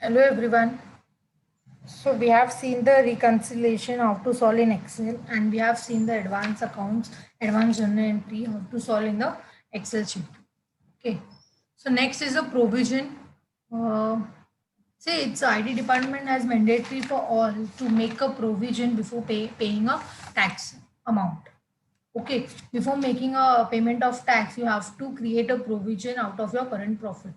Hello everyone. So we have seen the reconciliation how to solve in Excel, and we have seen the advanced accounts, advanced journal entry how to solve in the Excel sheet. Okay. So next is a provision. Uh, Say its ID department has mandatory for all to make a provision before paying a tax amount. Okay. Before making a payment of tax, you have to create a provision out of your current profit.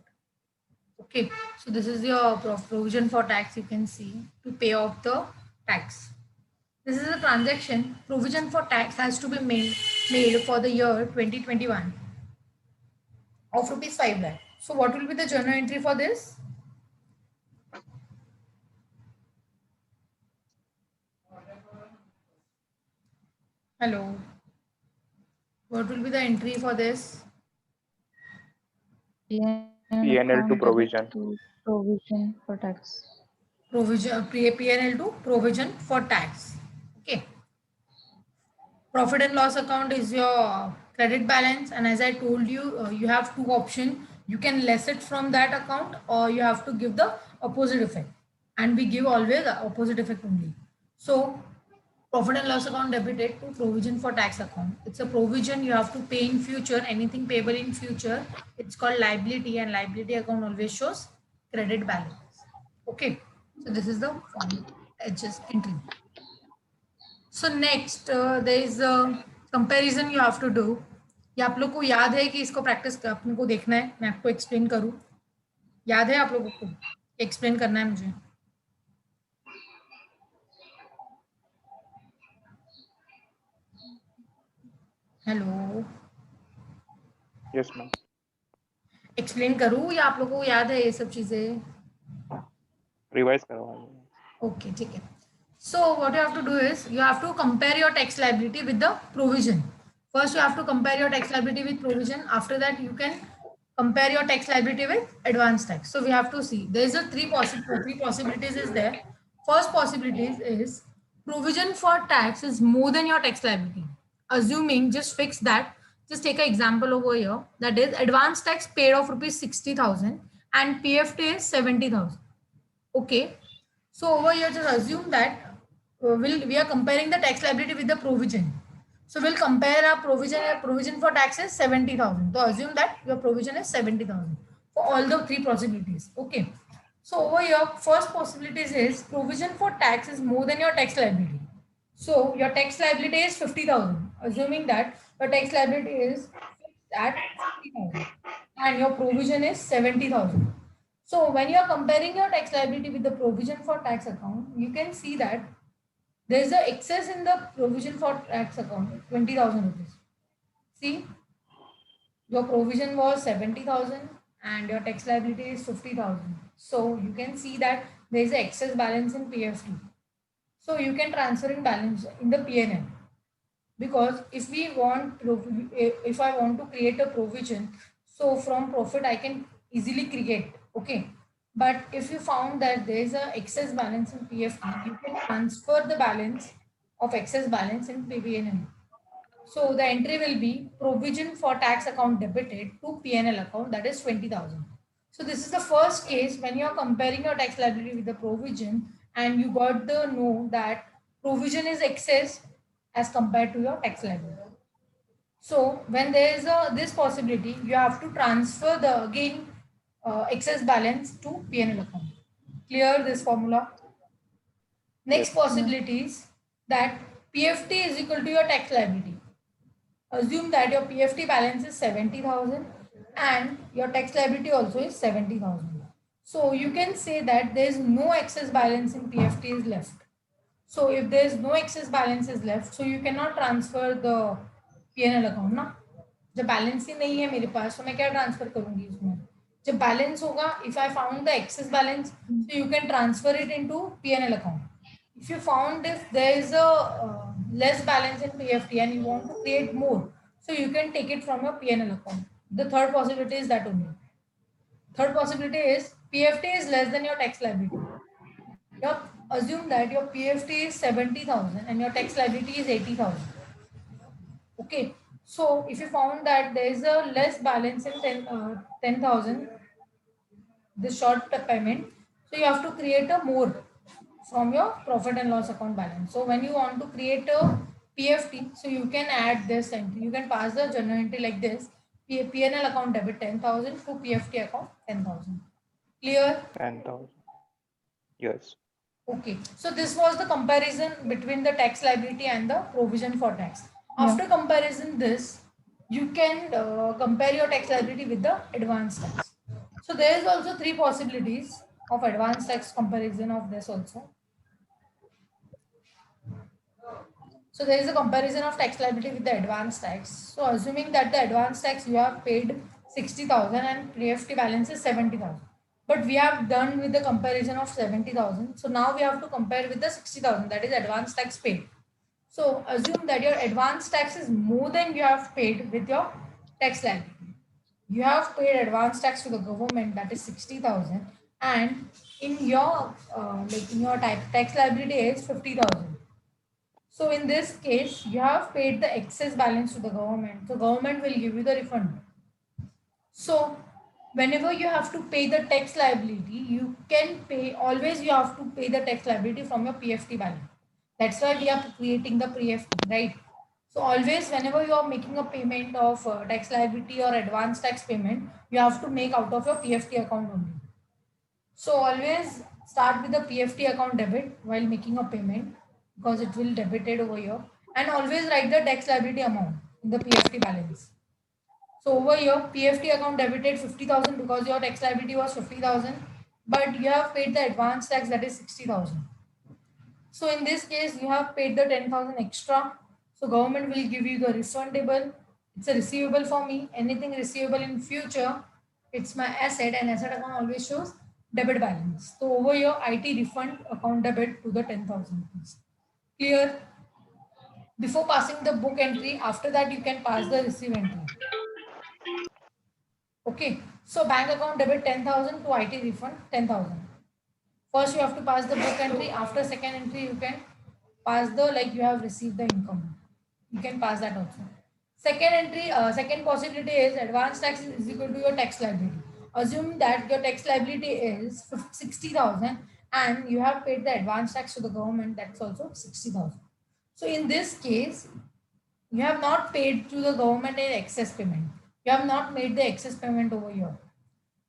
Okay, so this is your provision for tax, you can see, to pay off the tax. This is a transaction. Provision for tax has to be made for the year 2021 of rupees 5 lakh. So what will be the journal entry for this? Hello. What will be the entry for this? P&L P&L to account debit provision. to provision for tax. Provision PNL to provision for tax. Okay. Profit and loss account is your credit balance, and as I told you, you have two options. You can less it from that account, or you have to give the opposite effect, and we give always the opposite effect only. So profit and loss account debited to provision for tax account. It's a provision you have to pay in future. Anything payable in future, it's called liability, and liability account always shows credit balance. Okay, so this is the form just entry. So next there is a comparison you have to do. ये आप लोग को याद है कि इसको practice अपने को देखना है, मैं आपको एक्सप्लेन करूँ? याद है आप लोगों को? एक्सप्लेन करना है मुझे. हेलो. Yes, ma'am. एक्सप्लेन करूँ या आप लोगों को याद है ये सब चीज़ें? Revise करवाइए. Okay, ठीक है. So what you have to do is you have to compare your tax liability with the provision. First, you have to compare your tax liability with provision. After that, you can compare your tax liability with advance tax. So we have to see. There is a three possibilities is there. First possibilities is provision for tax is more than your tax liability. Assuming, just fix that. Just take an example over here. That is advance tax paid of rupees 60,000 and PFT is 70,000. Okay. So over here, just assume that we are comparing the tax liability with the provision. So we'll compare our provision for tax is 70,000. So assume that your provision is 70,000 for all the three possibilities. Okay. So over here, first possibilities is provision for tax is more than your tax liability. So your tax liability is 50,000. Assuming that your tax liability is fixed at 50,000 and your provision is 70,000. So when you are comparing your tax liability with the provision for tax account, you can see that there is a excess in the provision for tax account, 20,000 rupees. See, your provision was 70,000 and your tax liability is 50,000. So you can see that there is an excess balance in PFT. So you can transfer in balance in the PNL. Because if I want to create a provision, so from profit I can easily create. Okay. But if you found that there is a excess balance in PFT, you can transfer the balance of excess balance in PNL. So the entry will be provision for tax account debited to PNL account, that is 20,000. So this is the first case when you are comparing your tax liability with the provision and you got the know that provision is excess as compared to your tax liability. So when there is this possibility, you have to transfer the again excess balance to PNL account. Clear this formula? Yes. Next possibility is that PFT is equal to your tax liability. Assume that your PFT balance is 70,000 and your tax liability also is 70,000. So you can say that there is no excess balance in PFT is left. So if there is no excess balance is left, so you cannot transfer the PNL account ना. जब balance ही नहीं है मेरे पास तो मैं क्या transfer करूंगी उसमें? जब बैलेंस होगा, if I found the excess balance, so you can transfer it into PNL account. If you found if there is a less balance in PFT and you want to create more, so you can take it from your PNL account. The third possibility is that only. Third possibility is PFT is less than your tax liability. Assume that your PFT is 70,000 and your tax liability is 80,000. Okay. So if you found that there is a less balance in 10,000, this short payment, So you have to create a more from your profit and loss account balance. So when you want to create a PFT, so you can add this entry. You can pass the journal entry like this. PNL account debit 10,000 to PFT account 10,000. Clear? 10,000. Yes. Okay. So this was the comparison between the tax liability and the provision for tax. Yeah. After comparison this, you can compare your tax liability with the advance tax. So there is also three possibilities of advance tax comparison of this also. So there is a comparison of tax liability with the advance tax. So assuming that the advance tax you have paid 60,000 and PFT balance is 70,000. But we have done with the comparison of 70,000. So now we have to compare with the 60,000, that is advance tax paid. So assume that your advance tax is more than you have paid with your tax liability. You have paid advance tax to the government, that is 60,000, and in your tax liability is 50,000. So in this case, you have paid the excess balance to the government. The government will give you the refund. So whenever you have to pay the tax liability, you can pay, always you have to pay the tax liability from your PFT balance. That's why we are creating the PFT, right? So always whenever you are making a payment of tax liability or advance tax payment, you have to make out of your PFT account only. So always start with the PFT account debit while making a payment because it will debited over here, and always write the tax liability amount in the PFT balance. So over here PFT account debited 50,000 because your tax liability was 50,000, but you have paid the advance tax, that is 60,000. So in this case you have paid the 10,000 extra. So government will give you the refundable. It's a receivable for me. Anything receivable in future, it's my asset, and asset account always shows debit balance. So over here IT refund account debit to the 10,000 rupees. Clear? Before passing the book entry, after that you can pass the receive entry. Okay. So bank account debit 10,000 to IT refund 10,000. First you have to pass the book entry. After second entry you can pass the like you have received the income. You can pass that also. Second entry, second possibility is advance tax is equal to your tax liability. Assume that your tax liability is 60,000 and you have paid the advance tax to the government, that's also 60,000. So in this case, you have not paid to the government an excess payment. You have not made the excess payment over here.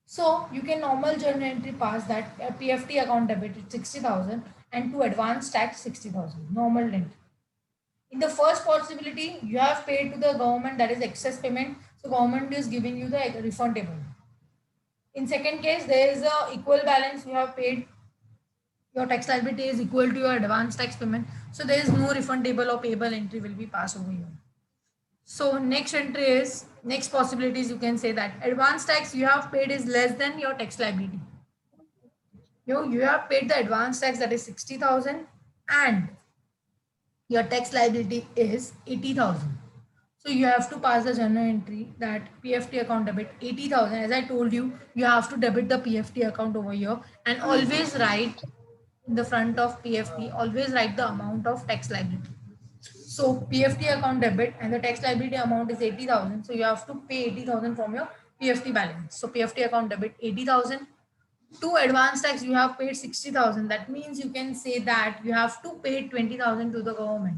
So you can normal journal entry pass that PFT account debited 60,000 and to advance tax 60,000. Normal entry. In the first possibility, you have paid to the government, that is excess payment. So government is giving you the refundable. In second case, there is a equal balance. You have paid, your tax liability is equal to your advance tax payment. So there is no refundable or payable entry will be passed over here. So next entry is, next possibilities you can say that advance tax you have paid is less than your tax liability. You have paid the advance tax, that is 60,000, and your tax liability is 80,000. So you have to pass the journal entry that PFT account debit 80,000. As I told you, you have to debit the PFT account over here and always write in the front of PFT, always write the amount of tax liability. So PFT account debit and the tax liability amount is 80,000. So you have to pay 80,000 from your PFT balance. So PFT account debit 80,000. To advance tax, you have paid 60,000. That means you can say that you have to pay 20,000 to the government.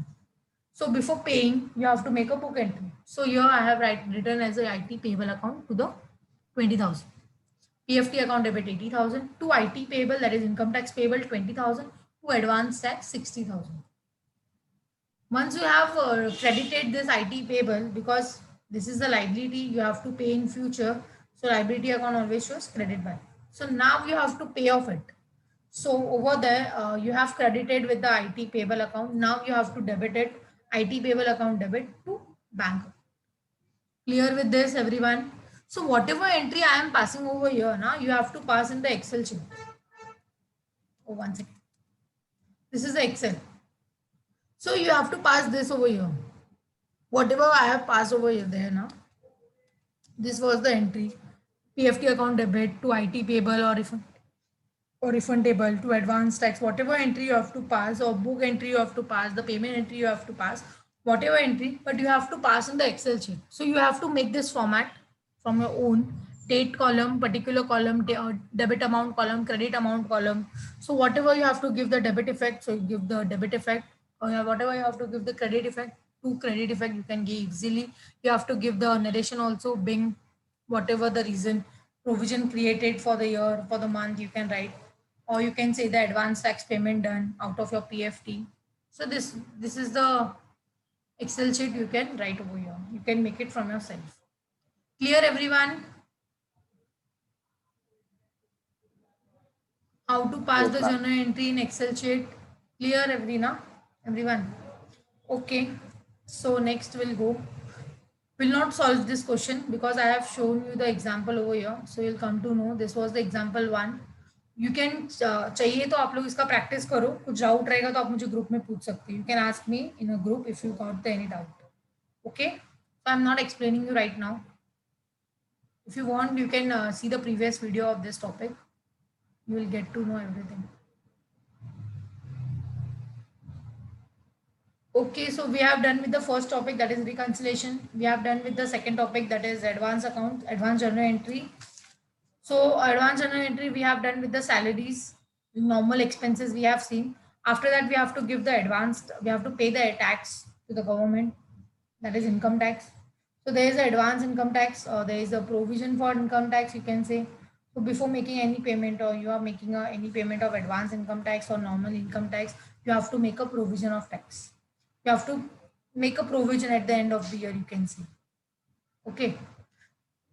So before paying, you have to make a book entry. So here I have written as a IT payable account to the 20,000. PFT account debit 80,000. To IT payable, that is income tax payable 20,000. To advance tax 60,000. Once you have credited this IT payable, because this is the liability you have to pay in future, so liability account always shows credit by. So now you have to pay off it. So over there, you have credited with the IT payable account. Now you have to debit it, IT payable account debit to bank. Clear with this, everyone? So whatever entry I am passing over here, now you have to pass in the Excel sheet. Oh, one second. This is the Excel. So you have to pass this over here. Whatever I have passed over here there now. This was the entry. PFT account debit to IT payable or refundable to advance tax. Whatever entry you have to pass, or book entry you have to pass, the payment entry you have to pass, whatever entry, but you have to pass in the Excel sheet. So you have to make this format from your own date column, particular column, debit amount column, credit amount column. So whatever you have to give the debit effect, so you give the debit effect, or whatever you have to give the credit effect, to credit effect you can give easily. You have to give the narration also, being whatever the reason, provision created for the year, for the month, you can write, or you can say the advance tax payment done out of your PFT. So this is the Excel sheet you can write over here. You can make it from yourself. Clear, everyone? How to pass Yes, the ma'am. journal entry in Excel sheet? Clear, everyone? Okay. So next we'll go. Will not solve this question because I have shown you the example over here. So you'll come to know this was the example one. You can चाहिए तो आप लोग इसका practice करो. कुछ doubt रहेगा तो आप मुझे ग्रुप में पूछ सकते हो. You can ask me in a group if you got any doubt. Okay. So I'm not explaining you right now. If you want, you can see the previous video of this topic. You will get to know everything. Okay, so we have done with the first topic, that is reconciliation. We have done with the second topic, that is advance account, advance journal entry. So advance journal entry we have done with the salaries, normal expenses we have seen. After that we have to give the advanced, we have to pay the tax to the government, that is income tax. So there is the advance income tax, or there is a provision for income tax, you can say. So before making any payment, or you are making any payment of advance income tax or normal income tax, you have to make a provision of tax. You have to make a provision at the end of the year, you can see. Okay.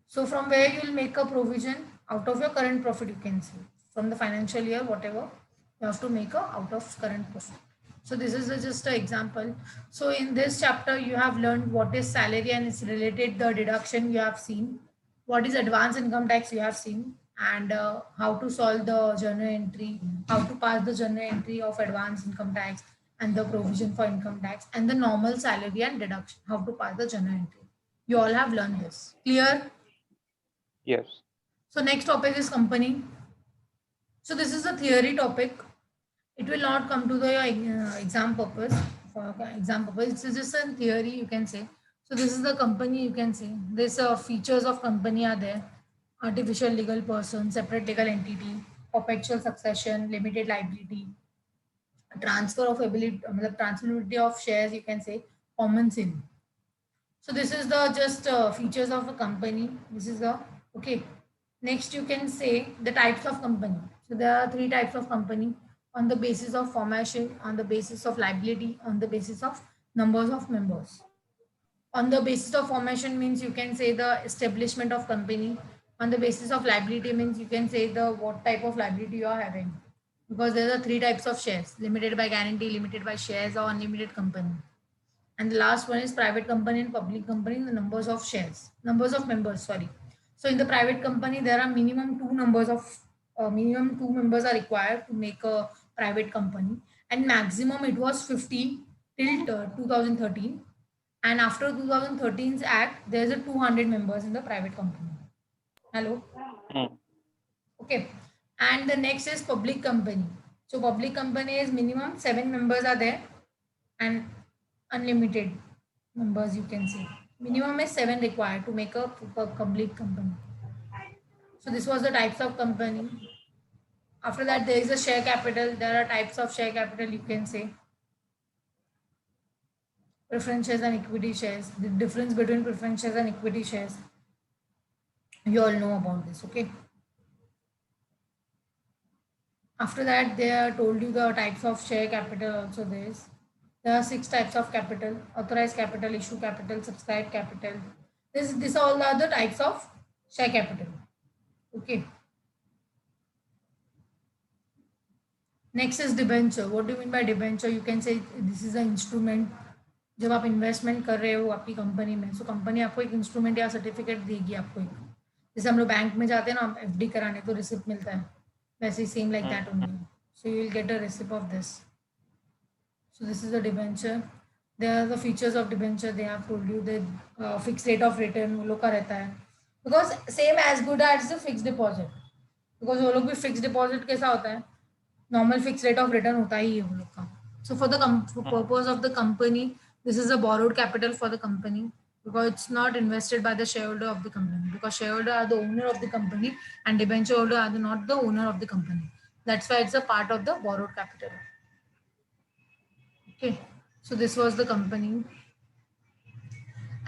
So from where you will make a provision out of your current profit, you can see. From the financial year, whatever, you have to make a out of current profit. So this is just an example. So in this chapter, you have learned what is salary and its related the deduction you have seen. What is advance income tax you have seen, and how to solve the journal entry, how to pass the journal entry of advance income tax and the provision for income tax, and the normal salary and deduction, how to pass the journal entry. You all have learned this. Clear? Yes. So next topic is company. So this is a theory topic. It will not come to the exam purpose. For exam purpose, it's just a theory, you can say. So this is the company, you can say. This features of company are there: artificial legal person, separate legal entity, perpetual succession, limited liability, transfer of ability, transferability of shares, you can say, common sin. So this is the just features of a company. This is the okay. Next, you can say the types of company. So there are three types of company on the basis of formation, on the basis of liability, on the basis of numbers of members. On the basis of formation means you can say the establishment of company. On the basis of liability means you can say the what type of liability you are having. Because there are three types of shares: limited by guarantee, limited by shares, or unlimited company. And the last one is private company and public company, the numbers of shares, numbers of members, sorry. So in the private company, there are minimum minimum two members are required to make a private company, and maximum it was 50 till 2013. And after 2013's act, there's a 200 members in the private company. Hello. Hmm. Okay. And the next is public company. So public company is minimum 7 members are there, and unlimited members, you can say. Minimum is 7 required to make a complete company. So this was the types of company. After that, there is a share capital. There are types of share capital, you can say. Preference shares and equity shares. The difference between preference shares and equity shares. You all know about this, okay? After that, they are told you the types of share capital also there is. There are 6 types of capital: authorized capital, issue capital, subscribed capital. This all are the types of share capital. Okay. Next is debenture. What do you mean by debenture? You can say this is an instrument. जब आप investment कर रहे हो आपकी company में, so company आपको एक instrument या सर्टिफिकेट देगी आपको एक. जैसे हम लोग बैंक में जाते हैं ना एफडी कराने तो रिसिप्ट मिलता है, वैसे ही same like that only. So you will get a receipt of this. So this is the debenture. There are the features of debenture. They have told you the fixed rate of return वो लोग का रहता है, because same as good as the fixed deposit. Because वो लोग भी fixed deposit कैसा होता है, normal fixed rate of return होता ही है वो लोग का. So for the purpose of the company, this is a borrowed capital for the company. because it's not invested by the shareholder of the company, because shareholder are the owner of the company and debenture holder are not the owner of the company. That's why it's a part of the borrowed capital. Okay, so this was the company,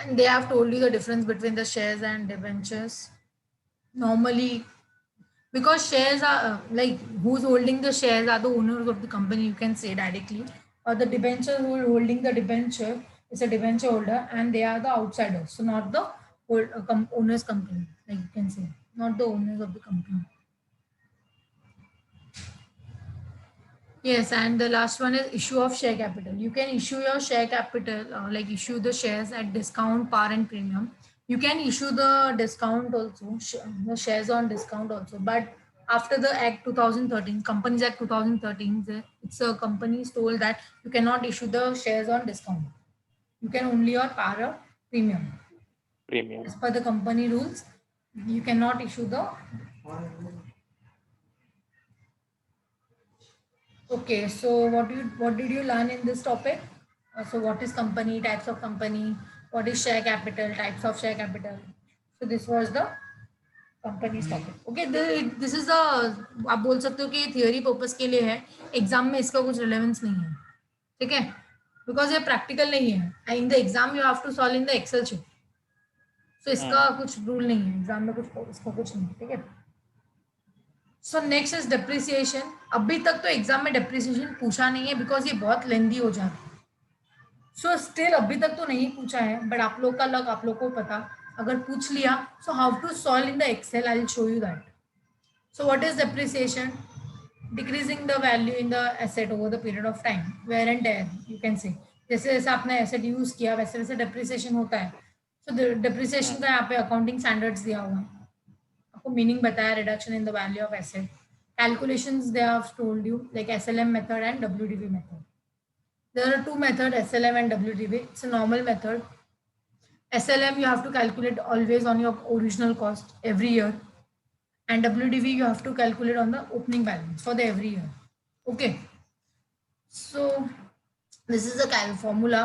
and they have told you the difference between the shares and debentures. Normally, because shares are like who's holding the shares are the owners of the company, you can say directly, or the debenture who are holding the debenture is a debenture holder and they are the outsiders, so not the owners company, like you can say, not the owners of the company. Yes, and the last one is issue of share capital. You can issue your share capital, like issue the shares at discount, par, and premium. You can issue the discount also, the shares on discount also. But after the Act 2013, Companies Act 2013, it's a companies told that you cannot issue the shares on discount. You can only on par or premium. Premium. As per the company rules, you cannot issue the. Okay, so what did you learn in this topic? So what is company, types of company, what is share capital, types of share capital. So this was the company's topic. Okay, this is the, आप बोल सकते हो कि theory purpose के लिए है, exam में इसका कुछ रिलेवेंस नहीं है, ठीक है, बिकॉज ये प्रैक्टिकल नहीं है, in the exam you have to solve in the Excel sheet, so इसका कुछ रूल नहीं है एग्जाम में, कुछ इसका कुछ नहीं, ठीक है. So next is depreciation. अभी तक तो एग्जाम में डेप्रिसिएशन पूछा नहीं है बिकॉज ये बहुत लेंदी हो जाता है. सो स्टिल अभी तक तो नहीं पूछा है, बट आप लोग का लक, आप लोग को पता, अगर पूछ लिया so how to solve in the Excel, I will show you that. So what is depreciation? Decreasing the value in the asset over the period of time, wear and tear, you can say, जैसे जैसे आपने asset use किया वैसे वैसे depreciation होता है. So depreciation का यहाँ पे अकाउंटिंग स्टैंडर्ड्स दिया हुआ है, आपको मीनिंग बताया, reduction in the value of asset, calculations they have told you like SLM method and WDV method. There are two methods, SLM and WDV. It's a normal method. SLM you have to calculate always on your original cost every year, and WDV you have to calculate on the opening balance for the every year. Okay, so this is the formula.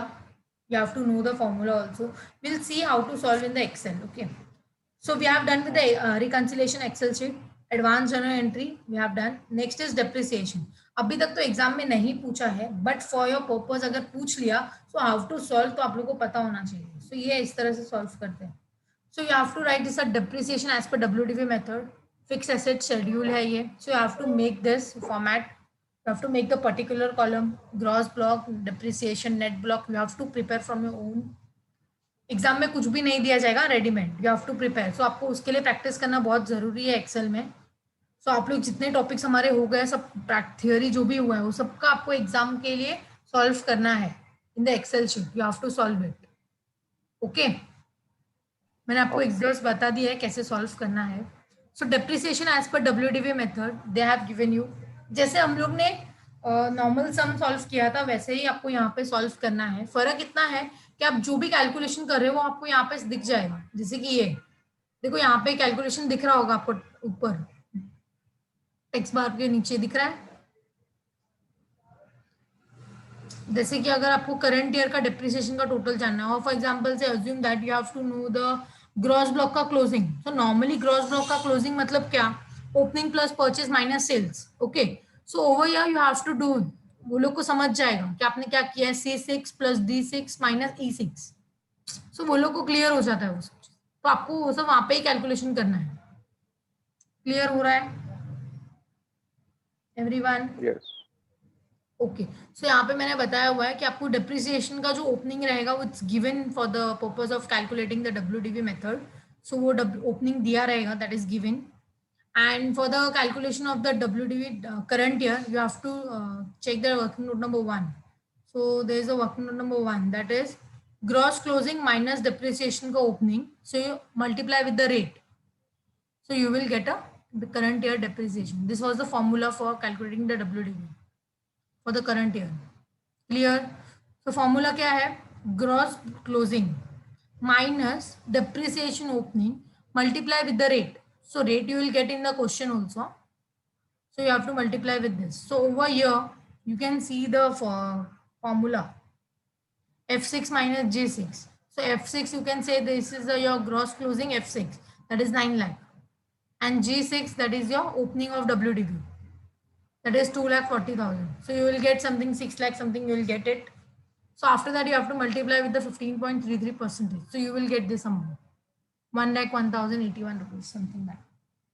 You have to know the formula also. We'll see how to solve in the Excel. Okay, so we have done with the reconciliation Excel sheet. Advance journal entry we have done. Next is depreciation. अभी तक तो exam में नहीं पूछा है, but for your purpose अगर पूछ लिया सो हाउ टू सॉल्व तो आप लोगों को पता होना चाहिए. सो ये इस तरह से सॉल्व करते हैं. So you have to write this depreciation as per WDV method. Fix asset schedule है ये. So you have to make this format. You have to make the particular column, gross block, depreciation, net block. You have to prepare from your own. एग्जाम में कुछ भी नहीं दिया जाएगा readymade, you have to prepare. So आपको उसके लिए प्रैक्टिस करना बहुत जरूरी है एक्सेल में. सो आप लोग जितने टॉपिक्स हमारे हो गए, सब थियोरी जो भी हुआ है वो सबका आपको एग्जाम के लिए सॉल्व करना है in the Excel sheet. You have to solve it. Okay, मैंने आपको एग्जाम्स बता दिया है कैसे सॉल्व करना है. So depreciation as per WDV method they have given you. जैसे हम लोग ने नॉर्मल सम सॉल्व किया था वैसे ही आपको यहाँ पे सॉल्व करना है. फर्क इतना है कि आप जो भी कैलकुलेशन कर रहे हो वो आपको यहाँ पे दिख जाएगा. जैसे कि ये देखो, यहाँ पे कैलकुलेशन दिख रहा होगा आपको ऊपर, टेक्स्ट बार के नीचे दिख रहा है. जैसे कि अगर आपको करंट ईयर का डिप्रिसिएशन का टोटल जानना है, और for example say assume that you have to know the gross block का closing. So normally gross block का क्लोजिंग मतलब क्या? Opening plus purchase minus sales. Okay, so over here you have to do, वो लोग को समझ जाएगा कि आपने क्या किया है, C6 plus D6 minus E6. सो वो लोग को क्लियर हो जाता है वो सब. तो आपको वो सब वहां पे ही कैलकुलेशन करना है. क्लियर हो रहा है एवरीवन? Yes. ओके, सो यहाँ पे मैंने बताया हुआ है कि आपको डिप्रिसिएशन का जो ओपनिंग रहेगा वो it's given for the purpose of calculating the WDV method. So वो ओपनिंग दिया रहेगा, that is given. And for the calculation of the WDV current year you have to check the working note number 1. So there is a working note number 1 that is gross closing minus depreciation का opening. So you multiply with the rate, so you will get the current year depreciation. This was the formula for calculating the WDV for the current year. Clear? So formula क्या है? Gross closing minus depreciation opening multiply with the rate. So rate you will get in the question also. So you have to multiply with this. So over here you can see the formula F6 minus J6. So F6, you can say this is your gross closing F6, that is 9 lakh. And G6, that is your opening of WDV, that is 2,40,000. So you will get something 6 lakh something, you will get it. So after that, you have to multiply with the 15.33%. So you will get this amount, 1,01,081 rupees, something like.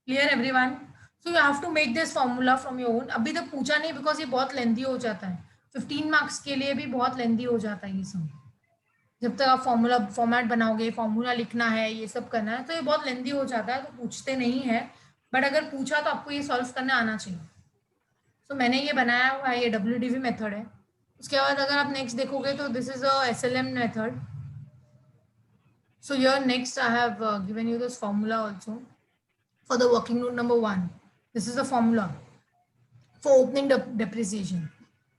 Clear everyone? So you have to make this formula from your own. अभी तक पूछा नहीं because ये बहुत lengthy हो जाता है. 15 marks के लिए भी बहुत लेंथी हो जाता है ये सब. जब तक आप फॉर्मूला फॉर्मेट बनाओगे, फॉर्मूला लिखना है, ये सब करना है, तो ये बहुत लेंथी हो जाता है, तो पूछते नहीं है. बट अगर पूछा तो आपको ये सॉल्व करने आना चाहिए. सो मैंने ये बनाया हुआ है, ये WDV मेथड है. उसके बाद अगर आप नेक्स्ट देखोगे तो this is a SLM method. So here next I have given you this formula also for the working note number 1. This is the formula for opening depreciation.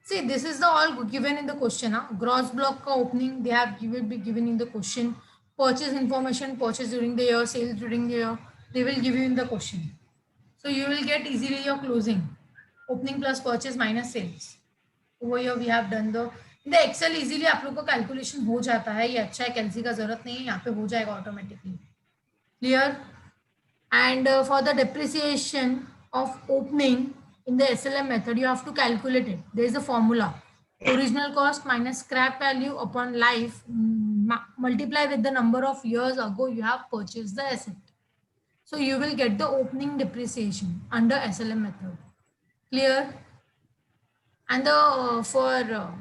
See, this is the all given in the question. Gross block ka opening they have will be given in the question. Purchase information, purchase during the year, sales during the year, they will give you in the question. So you will get easily your closing. Opening plus purchase minus sales. Over here we have done the in the Excel easily आप लोग को calculation हो जाता है. ये अच्छा है, कैलसी का जरूरत नहीं है, यहाँ पे हो जाएगा automatically. Clear? And for the depreciation of opening in the SLM method, you have to calculate it. There is a formula: original cost minus scrap value upon life multiply with the number of years ago you have purchased the asset. So you will get the opening depreciation under SLM method. Clear? And the for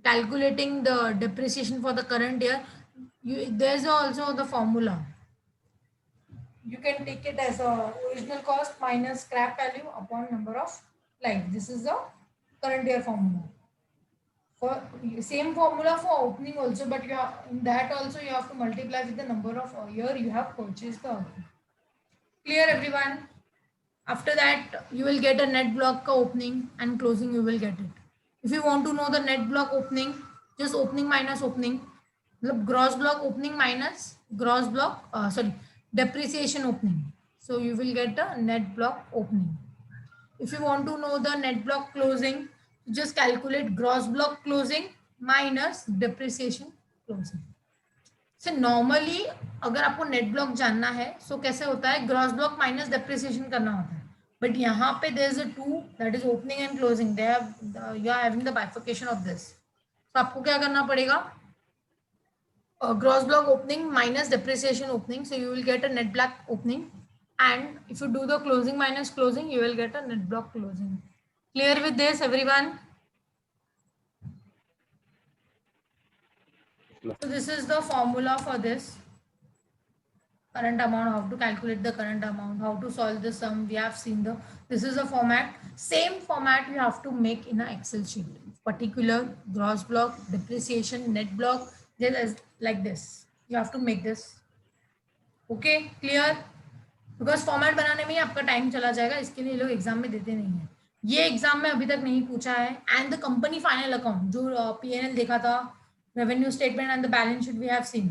calculating the depreciation for the current year, there's also the formula. You can take it as a original cost minus scrap value upon number of life. This is the current year formula. For same formula for opening also, but you have, in that also you have to multiply with the number of year you have purchased the opening. Clear everyone? After that, you will get a net block opening and closing, you will get it. If you want to know the net block opening, just opening minus opening. Gross block opening minus gross block, depreciation opening. So you will get a net block opening. If you want to know the net block closing, just calculate gross block closing minus depreciation closing. So normally अगर आपको net block जानना है सो कैसे होता है, gross block minus depreciation करना होता है. बट यहाँ पे there is a two, that is opening and closing. They have you are having the bifurcation of this. तो आपको क्या करना पड़ेगा, gross block opening minus depreciation opening, so you will get a net block opening, and if you do the closing minus closing, you will get a net block closing. Clear with this everyone? So this is the formula for this current amount, how to calculate the current amount, how to solve the sum. We have seen the, this is the format. Same format you have to make in an Excel sheet. Particular, gross block, depreciation, net block, just like this. You have to make this. Okay, clear? Because format बनाने में ही आपका time चला जाएगा, इसके लिए लोग exam में देते नहीं है. ये एग्जाम में अभी तक नहीं पूछा है. And the company final account जो P&L देखा था, revenue statement and the balance sheet we have seen,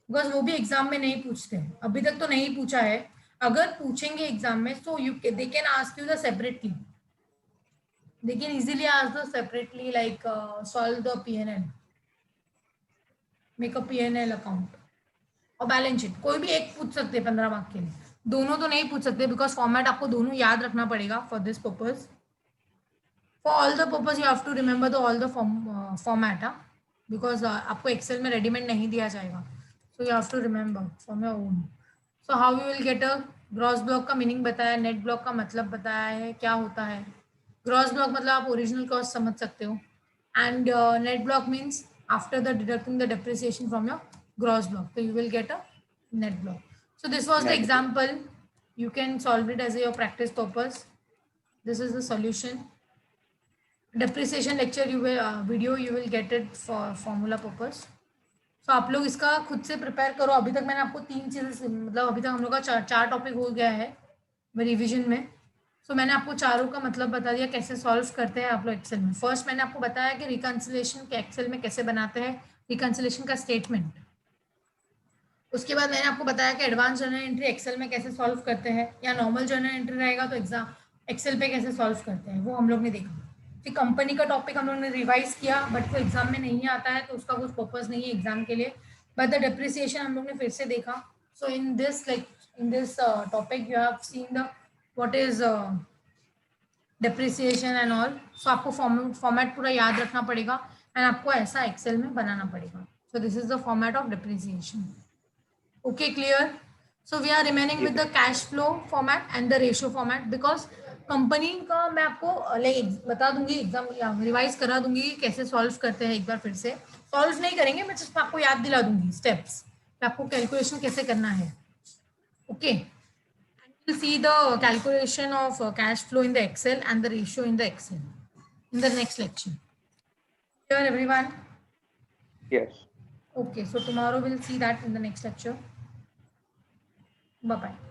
because वो भी एग्जाम में नहीं पूछते हैं. अभी तक तो नहीं पूछा है. अगर पूछेंगे एग्जाम में so you they can ask you the separately, they can easily ask the separately like solve the P&L, make a P&L account और बैलेंस शीट. कोई भी एक पूछ सकते हैं 15 मार्क के लिए, दोनों तो नहीं पूछ सकते बिकॉज फॉर्मेट आपको दोनों याद रखना पड़ेगा. For this purpose, for all the purpose you have to remember the all the format, because आपको एक्सेल में रेडीमेड नहीं दिया जाएगा. So you have to remember from your own. So how you will get a gross block का meaning बताया, net block का मतलब बताया है क्या होता है. ग्रॉस ब्लॉक मतलब आप ओरिजिनल कॉस्ट समझ सकते हो, and net block means after the deducting the depreciation from your gross block, so you will get a net block. So this was the example. You can solve it as your practice purpose. This is the solution. Depreciation lecture you will video you will get it for formula purpose. So आप लोग इसका खुद से prepare करो. अभी तक मैंने आपको 3 चीज़ें, मतलब अभी तक हम लोग का चार टॉपिक हो गया है रिविजन में. सो मैंने आपको चारों का मतलब बता दिया कैसे सॉल्व करते हैं आप लोग एक्सेल में. फर्स्ट मैंने आपको बताया कि रिकन्सिलेशन के एक्सेल में कैसे बनाते हैं, रिकन्सिलेशन का स्टेटमेंट. उसके बाद मैंने आपको बताया कि एडवांस जर्नल एंट्री एक्सेल में कैसे सॉल्व करते हैं, या नॉर्मल जर्नल एंट्री रहेगा तो एग्जाम एक्सेल पे कैसे सॉल्व करते हैं वो हम लोग ने देखा. फिर कंपनी का टॉपिक हम लोग ने रिवाइज किया, बट वो एग्जाम में नहीं आता है तो उसका कुछ पर्पस नहीं है एग्जाम के लिए. But the depreciation हम लोग ने फिर से देखा. So in this topic you have seen the what is depreciation and all. So आपको format पूरा याद रखना पड़ेगा and आपको ऐसा Excel में बनाना पड़ेगा. So this is the format of depreciation. Okay, clear? So we are remaining with the cash flow format and the ratio format because company का मैं आपको लाइक बता दूंगी एग्जाम या रिवाइज करा दूंगी कैसे सॉल्व करते हैं. एक बार फिर से सॉल्व नहीं करेंगे, मैं सिर्फ आपको याद दिला दूंगी स्टेप्स, आपको कैलकुलेशन कैसे करना है. Okay, we'll see the calculation of cash flow in the Excel and the ratio in the Excel in the next lecture. Clear everyone? Yes. Okay, so tomorrow we'll see that in the next lecture. Bye bye.